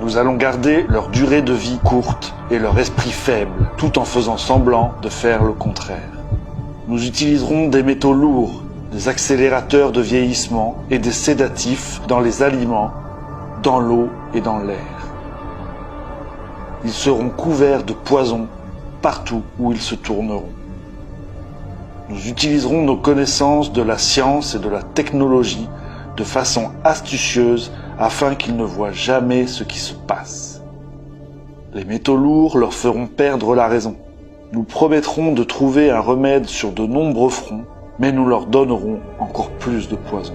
Nous allons garder leur durée de vie courte et leur esprit faible, tout en faisant semblant de faire le contraire. Nous utiliserons des métaux lourds, des accélérateurs de vieillissement et des sédatifs dans les aliments, dans l'eau et dans l'air. Ils seront couverts de poisons partout où ils se tourneront. Nous utiliserons nos connaissances de la science et de la technologie de façon astucieuse afin qu'ils ne voient jamais ce qui se passe. Les métaux lourds leur feront perdre la raison. Nous promettrons de trouver un remède sur de nombreux fronts, mais nous leur donnerons encore plus de poison.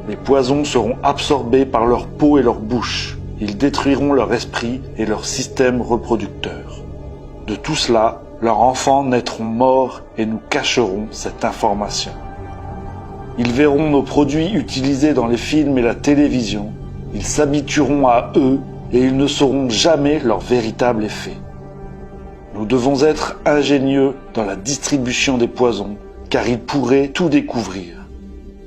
Les poisons seront absorbés par leur peau et leur bouche. Ils détruiront leur esprit et leur système reproducteur. De tout cela, leurs enfants naîtront morts et nous cacherons cette information. Ils verront nos produits utilisés dans les films et la télévision. Ils s'habitueront à eux et ils ne sauront jamais leur véritable effet. Nous devons être ingénieux dans la distribution des poisons, car ils pourraient tout découvrir.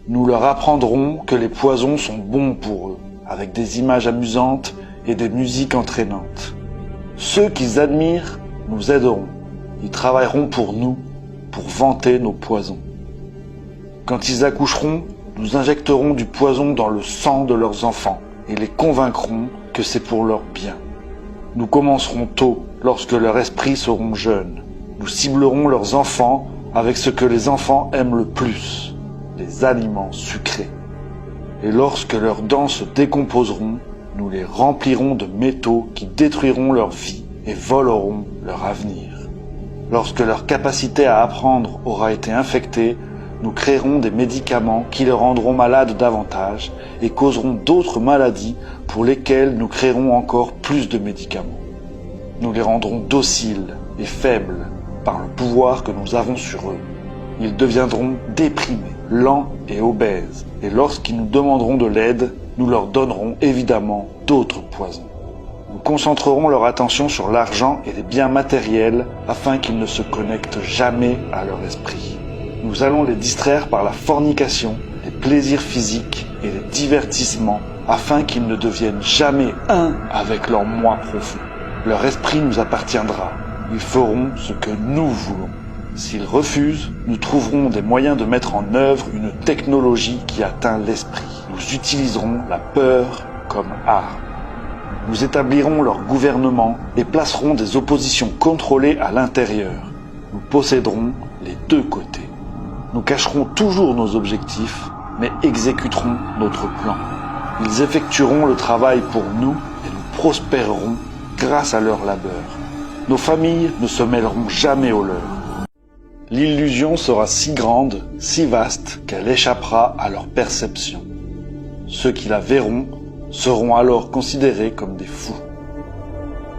Nous leur apprendrons que les poisons sont bons pour eux, avec des images amusantes et des musiques entraînantes. Ceux qu'ils admirent nous aideront. Ils travailleront pour nous, pour vanter nos poisons. Quand ils accoucheront, nous injecterons du poison dans le sang de leurs enfants et les convaincrons que c'est pour leur bien. Nous commencerons tôt, lorsque leurs esprits seront jeunes. Nous ciblerons leurs enfants avec ce que les enfants aiment le plus, les aliments sucrés. Et lorsque leurs dents se décomposeront, nous les remplirons de métaux qui détruiront leur vie et voleront leur avenir. Lorsque leur capacité à apprendre aura été infectée, nous créerons des médicaments qui les rendront malades davantage et causeront d'autres maladies pour lesquelles nous créerons encore plus de médicaments. Nous les rendrons dociles et faibles par le pouvoir que nous avons sur eux. Ils deviendront déprimés, lents et obèses, et lorsqu'ils nous demanderont de l'aide, nous leur donnerons évidemment d'autres poisons. Nous concentrerons leur attention sur l'argent et les biens matériels afin qu'ils ne se connectent jamais à leur esprit. Nous allons les distraire par la fornication, les plaisirs physiques et les divertissements afin qu'ils ne deviennent jamais un avec leur moi profond. Leur esprit nous appartiendra. Ils feront ce que nous voulons. S'ils refusent, nous trouverons des moyens de mettre en œuvre une technologie qui atteint l'esprit. Nous utiliserons la peur comme arme. Nous établirons leur gouvernement et placerons des oppositions contrôlées à l'intérieur. Nous posséderons les deux côtés. Nous cacherons toujours nos objectifs, mais exécuterons notre plan. Ils effectueront le travail pour nous et nous prospérerons grâce à leur labeur. Nos familles ne se mêleront jamais aux leurs. L'illusion sera si grande, si vaste, qu'elle échappera à leur perception. Ceux qui la verront seront alors considérés comme des fous.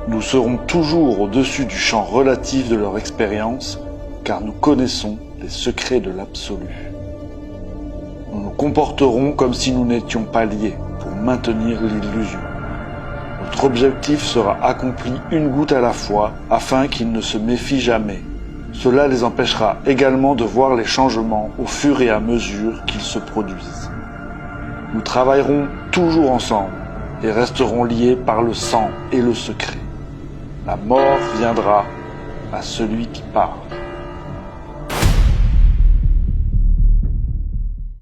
Nous serons toujours au-dessus du champ relatif de leur expérience, car nous connaissons les secrets de l'absolu. Nous nous comporterons comme si nous n'étions pas liés pour maintenir l'illusion. Notre objectif sera accompli une goutte à la fois afin qu'ils ne se méfient jamais. Cela les empêchera également de voir les changements au fur et à mesure qu'ils se produisent. Nous travaillerons toujours ensemble et resterons liés par le sang et le secret. La mort viendra à celui qui parle.